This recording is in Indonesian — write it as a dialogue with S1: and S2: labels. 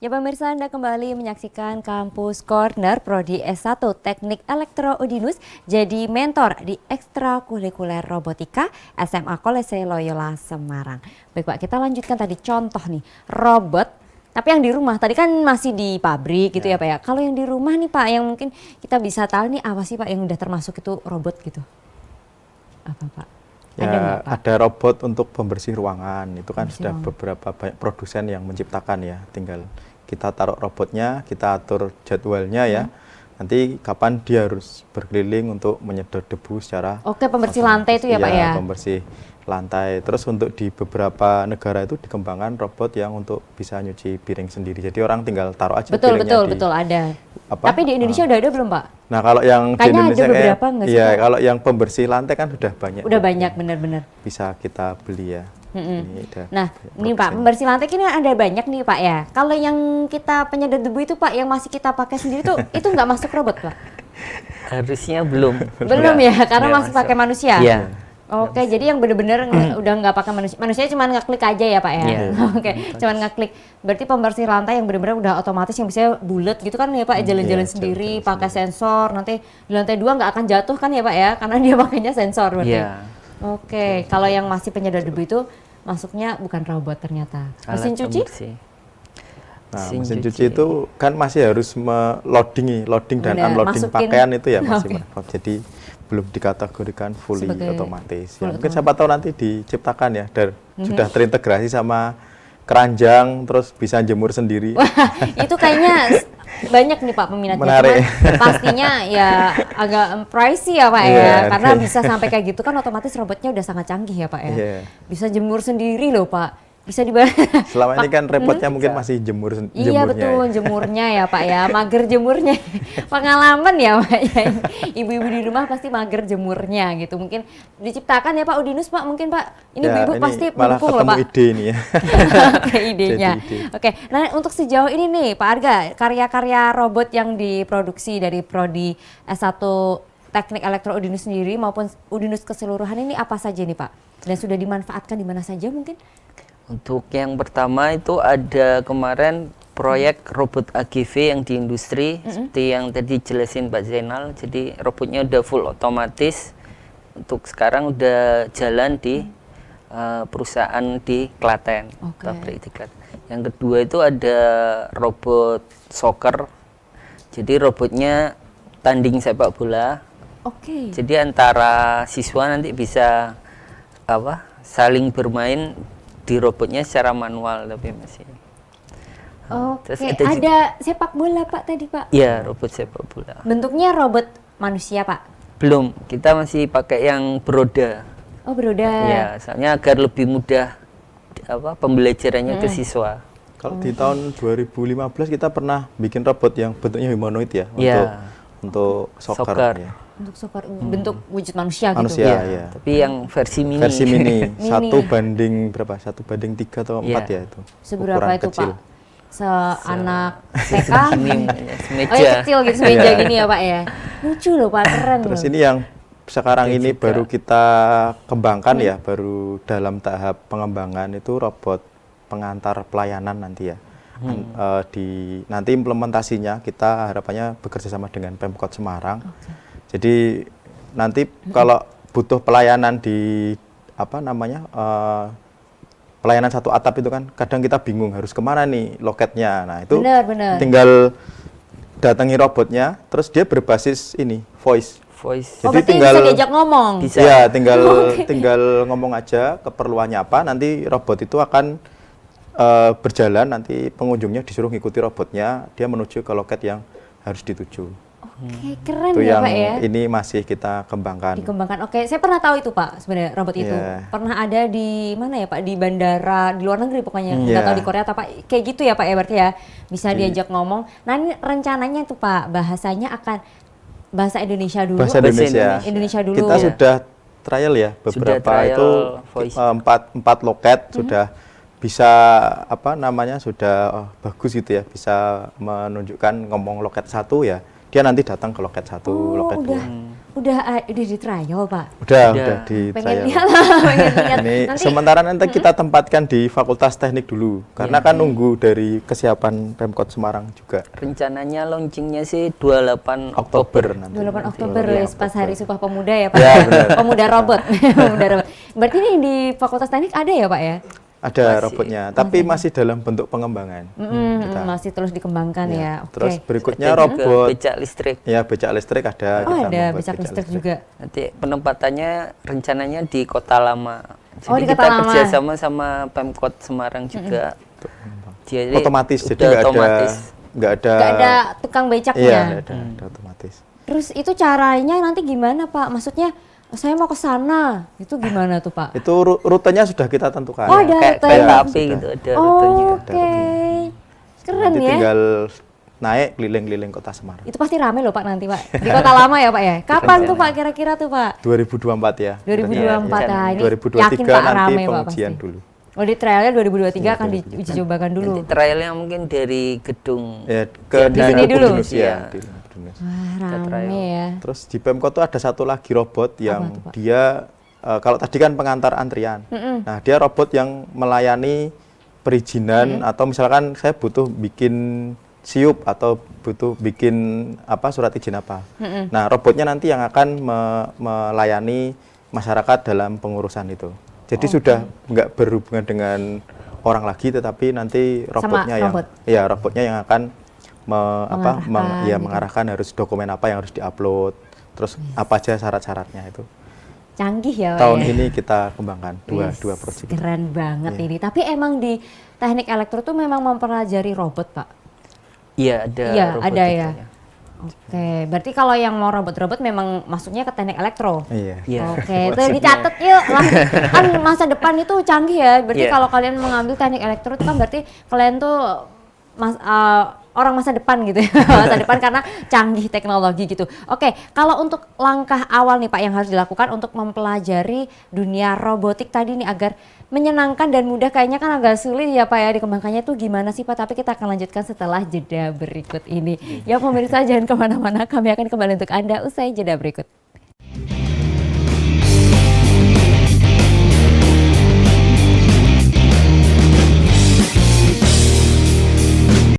S1: Ya pemirsa, Anda kembali menyaksikan Kampus Corner Prodi S1 Teknik Elektro Udinus jadi mentor di ekstrakurikuler robotika SMA Kolese Loyola Semarang. Baik Pak, kita lanjutkan tadi contoh nih robot, tapi yang di rumah tadi kan masih di pabrik gitu ya Pak ya. Kalau yang di rumah nih Pak, yang mungkin kita bisa tahu nih apa sih Pak yang udah termasuk itu robot gitu? Apa Pak?
S2: Ya, ada robot untuk pembersih ruangan, itu kan sudah beberapa banyak produsen yang menciptakan ya, tinggal kita taruh robotnya, kita atur jadwalnya ya, nanti kapan dia harus berkeliling untuk menyedot debu secara
S1: pembersih lantai itu ya Pak ya?
S2: Pembersih lantai, terus untuk di beberapa negara itu dikembangkan robot yang untuk bisa nyuci piring sendiri, jadi orang tinggal taruh aja piringnya
S1: Betul, ada.
S2: Apa?
S1: Tapi di Indonesia udah ada belum Pak?
S2: Nah kalau yang
S1: kayaknya
S2: di Indonesia
S1: ada beberapa nggak sih,
S2: ya
S1: Pak?
S2: kalau yang pembersih lantai kan sudah banyak.
S1: Udah banyak benar-benar.
S2: Bisa kita beli ya.
S1: Nah ini Pak, pembersih lantai ini ada banyak nih Pak ya. Kalau yang kita penyedot debu itu Pak yang masih kita pakai sendiri tuh itu nggak masuk robot Pak?
S3: Harusnya belum.
S1: Belum ya, karena masih pakai manusia.
S3: Iya.
S1: Oke, jadi yang benar-benar udah nggak pakai manusia. Manusia cuma ngeklik aja ya Pak ya.
S3: Iya.
S1: Oke, cuma ngeklik. Berarti pembersih lantai yang benar-benar udah otomatis yang bisa bulat gitu kan ya Pak, jalan-jalan sendiri, pakai sensor. Nanti di lantai 2 nggak akan jatuh kan ya Pak ya, karena dia pakainya sensor berarti.
S3: Iya.
S1: Oke, kalau yang masih penyedot debu itu masuknya bukan robot ternyata. Mesin cuci?
S2: Nah, mesin cuci itu kan masih harus loading dan unloading
S1: masukin.
S2: pakaian itu ya masih jadi belum dikategorikan fully otomatis. Ya, mungkin siapa tahu nanti diciptakan ya dan sudah terintegrasi sama keranjang, terus bisa jemur sendiri.
S1: Wah, itu kayaknya banyak nih Pak peminatnya.
S2: Menarik.
S1: Cuman pastinya ya agak pricey ya Pak ya, karena bisa sampai kayak gitu kan otomatis robotnya udah sangat canggih ya Pak ya. Bisa jemur sendiri loh Pak. Bisa dibayar.
S2: Selama ini kan repotnya mungkin masih jemurnya.
S1: Iya betul, jemurnya ya Pak ya, mager jemurnya. Pengalaman ya Pak ya. Ibu-ibu di rumah pasti mager jemurnya gitu. Mungkin diciptakan ya Pak Udinus Pak, mungkin Pak. Ini ibu-ibu pasti mendukung loh Pak.
S2: Ide ini ya.
S1: Oke, idenya. Oke, nah untuk sejauh ini nih Pak Arga, karya-karya robot yang diproduksi dari Prodi S1 Teknik Elektro Udinus sendiri maupun Udinus keseluruhan ini apa saja nih Pak? Dan sudah dimanfaatkan di mana saja mungkin?
S3: Untuk yang pertama itu ada kemarin proyek robot AGV yang di industri, seperti yang tadi jelasin Pak Zainal. Jadi robotnya udah full otomatis. Untuk sekarang udah jalan di perusahaan di Klaten, pabrik di Klaten. Yang kedua itu ada robot soccer. Jadi robotnya tanding sepak bola. Jadi antara siswa nanti bisa saling bermain di robotnya secara manual tapi masih.
S1: Ada sepak bola Pak tadi Pak?
S3: Iya, robot sepak bola.
S1: Bentuknya robot manusia Pak?
S3: Belum, kita masih pakai yang beroda.
S1: Oh beroda.
S3: Ya, soalnya agar lebih mudah pembelajarannya ke siswa.
S2: Kalau di tahun 2015 kita pernah bikin robot yang bentuknya humanoid ya, untuk soccer. Ya.
S1: Untuk soccer, bentuk wujud manusia gitu.
S2: Ya.
S3: Tapi yang versi mini.
S2: Versi mini. 1:3 atau 4 ya itu.
S1: Seberapa itu
S2: kecil.
S1: Pak? Seanak TK?
S3: Semeja.
S1: Oh ya kecil gitu, semeja gini ya Pak ya. Lucu loh Pak, keren.
S2: Terus ini yang sekarang ini baru kita kembangkan ya, baru dalam tahap pengembangan itu robot pengantar pelayanan nanti ya. Nanti implementasinya kita harapannya bekerja sama dengan Pemkot Semarang. Jadi nanti kalau butuh pelayanan di pelayanan satu atap itu kan kadang kita bingung harus kemana nih loketnya. Nah itu tinggal datangi robotnya, terus dia berbasis ini voice.
S1: Jadi tinggal bisa diajak ngomong.
S2: Ya tinggal ngomong aja keperluannya apa, nanti robot itu akan berjalan, nanti pengunjungnya disuruh ngikuti robotnya, dia menuju ke loket yang harus dituju.
S1: Keren
S2: itu
S1: ya
S2: yang
S1: Pak ya.
S2: Ini masih kita kembangkan.
S1: Saya pernah tahu itu Pak sebenarnya robot itu. Pernah ada di mana ya Pak, di bandara di luar negeri pokoknya. Nggak tahu di Korea atau apa. Kayak gitu ya Pak ya berarti ya. Bisa diajak ngomong. Nah ini rencananya tuh Pak, bahasanya akan bahasa Indonesia dulu.
S2: Bahasa Indonesia dulu. Kita sudah trial ya beberapa itu 4 loket sudah bisa sudah bagus gitu ya, bisa menunjukkan ngomong loket 1 ya. Dia nanti datang ke loket 1, loket 2.
S1: udah di trial Pak?
S2: Udah di
S1: Pengen
S2: trial.
S1: lihat, pengen lihat.
S2: Ini
S1: Nanti
S2: sementara nanti kita tempatkan di Fakultas Teknik dulu, karena kan nunggu dari kesiapan Pemkot Semarang juga.
S3: Rencananya launchingnya sih 28
S2: Oktober nanti.
S1: 28 Oktober
S2: Iya,
S1: pas Hari Sumpah Pemuda ya Pak?
S2: Ya, benar.
S1: Pemuda robot. Pemuda robot. Berarti ini di Fakultas Teknik ada ya Pak ya?
S2: Ada robotnya, tapi masih dalam bentuk pengembangan. Kita.
S1: Masih terus dikembangkan ya. Oke.
S2: Terus berikutnya
S3: Ada juga
S2: robot.
S3: becak listrik.
S2: Ya, becak listrik ada.
S1: Oh
S2: kita
S1: ada
S2: membuat
S1: becak listrik juga.
S3: Nanti penempatannya rencananya di Kota Lama. Jadi
S1: Oh, di
S3: kita
S1: Kota Lama.
S3: kerjasama sama Pemkot Semarang juga. Jadi
S2: Otomatis, jadi
S3: udah
S2: nggak
S3: otomatis.
S2: ada.
S1: Gak ada tukang
S2: Iya,
S1: becaknya.
S2: ada otomatis.
S1: Terus itu caranya nanti gimana Pak? Maksudnya saya mau ke sana, itu gimana tuh Pak?
S2: Itu rutenya sudah kita tentukan.
S1: Oh, ada
S3: Kayak
S1: rutenya.
S3: kereta api gitu ada rutenya.
S1: Oke, keren
S2: Nanti
S1: ya.
S2: tinggal naik keliling-keliling Kota Semarang.
S1: Itu pasti rame loh Pak nanti Pak. Di Kota Lama ya Pak ya. Kapan tuh Pak kira-kira tuh Pak?
S2: 2024 ya.
S1: 2024 nah ini
S2: 2023
S1: yakin Pak
S2: nanti
S1: rame Pak
S2: pengujian
S1: pasti.
S2: dulu.
S1: Oh di trialnya 2023 akan diuji cobakan dulu.
S3: Nanti trialnya mungkin dari gedung
S2: Ya, ke
S1: Di sini dulu?
S2: Indonesia.
S3: Iya.
S2: Di Indonesia.
S1: Wah rame ya.
S2: Terus di Pemkot tuh ada satu lagi robot yang
S1: tuh, Pak?
S2: dia kalau tadi kan pengantar antrian. Nah, dia robot yang melayani perizinan atau misalkan saya butuh bikin siup atau butuh bikin surat izin apa. Nah, robotnya nanti yang akan melayani masyarakat dalam pengurusan itu. Jadi sudah nggak berhubungan dengan orang lagi, tetapi nanti robotnya robotnya yang akan mengarahkan harus dokumen apa yang harus diupload, terus apa aja syarat-syaratnya itu.
S1: Canggih ya Pak
S2: Tahun
S1: ya.
S2: ini kita kembangkan dua proyek.
S1: Keren banget ini. Tapi emang di teknik elektro tuh memang mempelajari robot Pak?
S3: Iya ada.
S1: Iya ada ya.
S3: robotikanya.
S1: Oke, berarti kalau yang mau robot-robot memang masuknya ke teknik elektro.
S2: Iya.
S3: Iya.
S1: Oke, itu dicatat yuk. Kan masa depan itu canggih ya. Berarti
S3: Iya.
S1: kalau kalian mengambil teknik elektro itu kan berarti kalian tuh orang masa depan gitu ya. Masa depan karena canggih teknologi gitu. Oke, kalau untuk langkah awal nih Pak yang harus dilakukan untuk mempelajari dunia robotik tadi nih agar menyenangkan dan mudah, kayaknya kan agak sulit ya Pak ya dikembangkannya tuh gimana sih Pak? Tapi kita akan lanjutkan setelah jeda berikut ini. Ya pemirsa jangan kemana-mana, kami akan kembali untuk Anda usai jeda berikut.